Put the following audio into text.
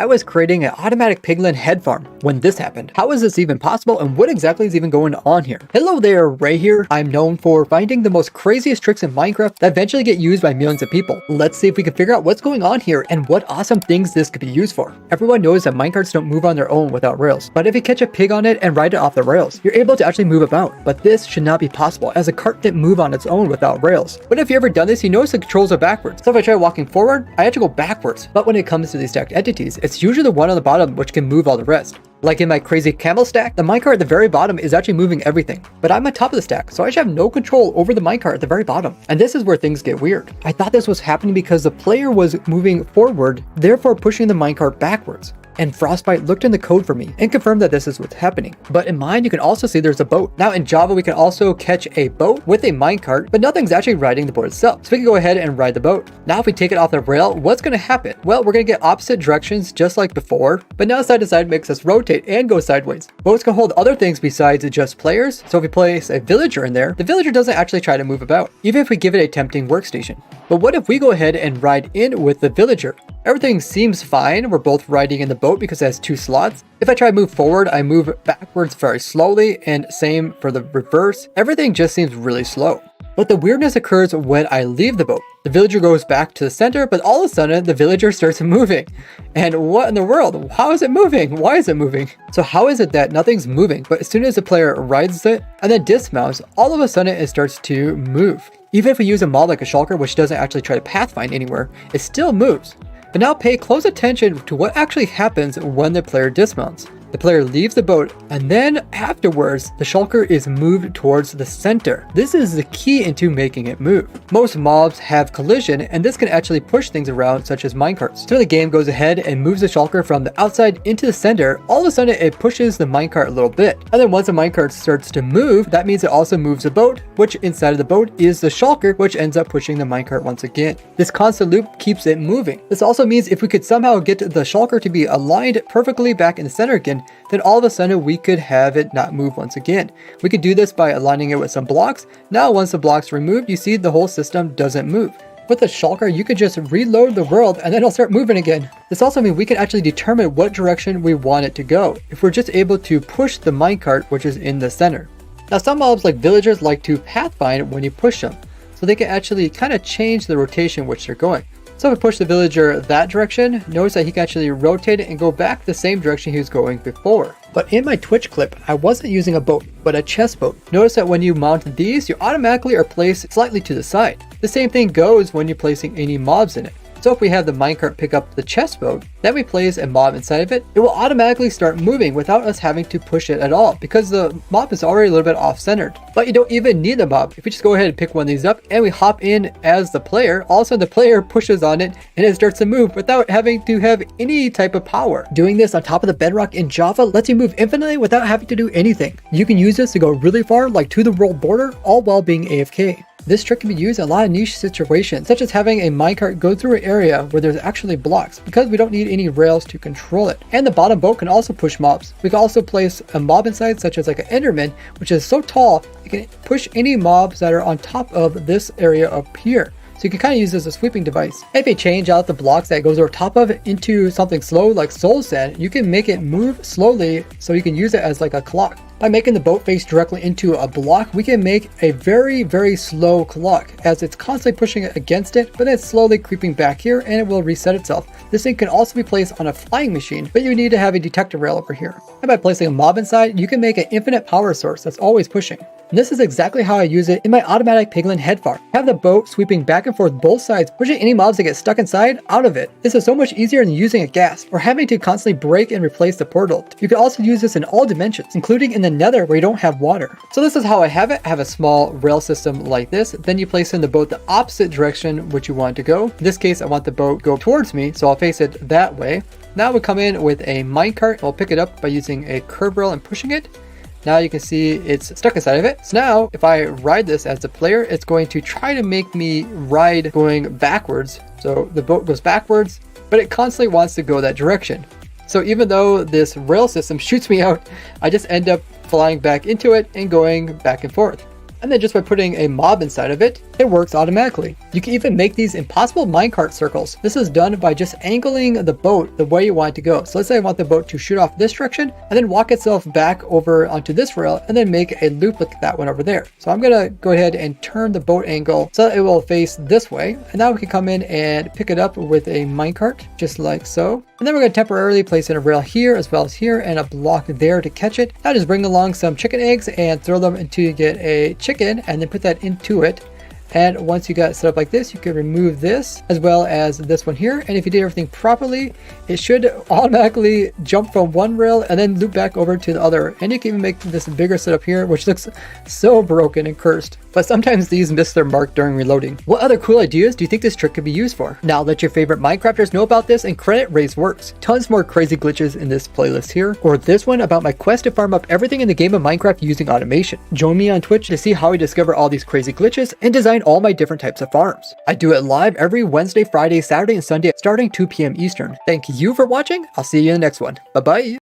I was creating an automatic piglin head farm when this happened. How is this even possible, and what exactly is even going on here? Hello there, Ray here. I'm known for finding the most craziest tricks in Minecraft that eventually get used by millions of people. Let's see if we can figure out what's going on here and what awesome things this could be used for. Everyone knows that minecarts don't move on their own without rails, but if you catch a pig on it and ride it off the rails, you're able to actually move about. But this should not be possible, as a cart didn't move on its own without rails. But if you've ever done this, you notice the controls are backwards. So if I try walking forward, I actually go backwards. But when it comes to these stacked entities, it's usually the one on the bottom which can move all the rest. Like in my crazy camel stack, the minecart at the very bottom is actually moving everything. But I'm on top of the stack, so I should have no control over the minecart at the very bottom. And this is where things get weird. I thought this was happening because the player was moving forward, therefore pushing the minecart backwards. And Frostbite looked in the code for me and confirmed that this is what's happening. But in mine, you can also see there's a boat. Now in Java, we can also catch a boat with a minecart, but nothing's actually riding the boat itself. So we can go ahead and ride the boat. Now if we take it off the rail, what's going to happen? Well, we're going to get opposite directions just like before, but now side to side makes us rotate and go sideways. Boats can hold other things besides just players. So if we place a villager in there, the villager doesn't actually try to move about, even if we give it a tempting workstation. But what if we go ahead and ride in with the villager? Everything seems fine. We're both riding in the boat because it has 2 slots. If I try to move forward, I move backwards very slowly, and same for the reverse. Everything just seems really slow. But the weirdness occurs when I leave the boat. The villager goes back to the center, but all of a sudden the villager starts moving. And what in the world? How is it moving? Why is it moving? So how is it that nothing's moving, but as soon as the player rides it and then dismounts, all of a sudden it starts to move? Even if we use a mod like a shulker, which doesn't actually try to pathfind anywhere, it still moves. But now pay close attention to what actually happens when the player dismounts. The player leaves the boat, and then afterwards, the shulker is moved towards the center. This is the key into making it move. Most mobs have collision, and this can actually push things around, such as minecarts. So the game goes ahead and moves the shulker from the outside into the center. All of a sudden, it pushes the minecart a little bit. And then once the minecart starts to move, that means it also moves the boat, which inside of the boat is the shulker, which ends up pushing the minecart once again. This constant loop keeps it moving. This also means if we could somehow get the shulker to be aligned perfectly back in the center again, then all of a sudden we could have it not move once again. We could do this by aligning it with some blocks. Now once the block's removed, you see the whole system doesn't move. With the shulker, you could just reload the world and then it'll start moving again. This also means we can actually determine what direction we want it to go if we're just able to push the minecart, which is in the center. Now some mobs like villagers like to pathfind when you push them, so they can actually kind of change the rotation which they're going. So if I push the villager that direction, notice that he can actually rotate it and go back the same direction he was going before. But in my Twitch clip, I wasn't using a boat, but a chest boat. Notice that when you mount these, you automatically are placed slightly to the side. The same thing goes when you're placing any mobs in it. So if we have the minecart pick up the chest boat, then we place a mob inside of it, it will automatically start moving without us having to push it at all because the mob is already a little bit off-centered. But you don't even need the mob. If we just go ahead and pick one of these up and we hop in as the player, all of a sudden the player pushes on it and it starts to move without having to have any type of power. Doing this on top of the bedrock in Java lets you move infinitely without having to do anything. You can use this to go really far, like to the world border, all while being AFK. This trick can be used in a lot of niche situations, such as having a minecart go through an area where there's actually blocks, because we don't need any rails to control it. And the bottom boat can also push mobs. We can also place a mob inside, such as like an enderman, which is so tall, it can push any mobs that are on top of this area up here. So you can kind of use this as a sweeping device. If you change out the blocks that goes over top of it into something slow like soul sand, you can make it move slowly so you can use it as like a clock. By making the boat face directly into a block, we can make a very, very slow clock as it's constantly pushing it against it, but then it's slowly creeping back here and it will reset itself. This thing can also be placed on a flying machine, but you need to have a detector rail over here. And by placing a mob inside, you can make an infinite power source that's always pushing. And this is exactly how I use it in my automatic piglin head farm. Have the boat sweeping back and forth both sides, pushing any mobs that get stuck inside out of it. This is so much easier than using a gas or having to constantly break and replace the portal. You can also use this in all dimensions, including in the nether where you don't have water. So this is how I have it. I have a small rail system like this. Then you place in the boat the opposite direction which you want to go. In this case, I want the boat to go towards me, so I'll face it that way. Now we come in with a minecart. I'll pick it up by using a curve rail and pushing it. Now you can see it's stuck inside of it. So now if I ride this as a player, it's going to try to make me ride going backwards. So the boat goes backwards, but it constantly wants to go that direction. So even though this rail system shoots me out, I just end up flying back into it and going back and forth. And then just by putting a mob inside of it, it works automatically. You can even make these impossible minecart circles. This is done by just angling the boat the way you want it to go. So let's say I want the boat to shoot off this direction and then walk itself back over onto this rail and then make a loop like that one over there. So I'm gonna go ahead and turn the boat angle so that it will face this way. And now we can come in and pick it up with a minecart, just like so. And then we're going to temporarily place in a rail here as well as here and a block there to catch it. Now just bring along some chicken eggs and throw them until you get a chicken and then put that into it. And once you got it set up like this, you can remove this as well as this one here. And if you did everything properly, it should automatically jump from one rail and then loop back over to the other. And you can even make this bigger setup here, which looks so broken and cursed. But sometimes these miss their mark during reloading. What other cool ideas do you think this trick could be used for? Now let your favorite Minecrafters know about this and credit raise works. Tons more crazy glitches in this playlist here, or this one about my quest to farm up everything in the game of Minecraft using automation. Join me on Twitch to see how I discover all these crazy glitches and design all my different types of farms. I do it live every Wednesday, Friday, Saturday, and Sunday starting 2 p.m. Eastern. Thank you for watching. I'll see you in the next one. Bye bye.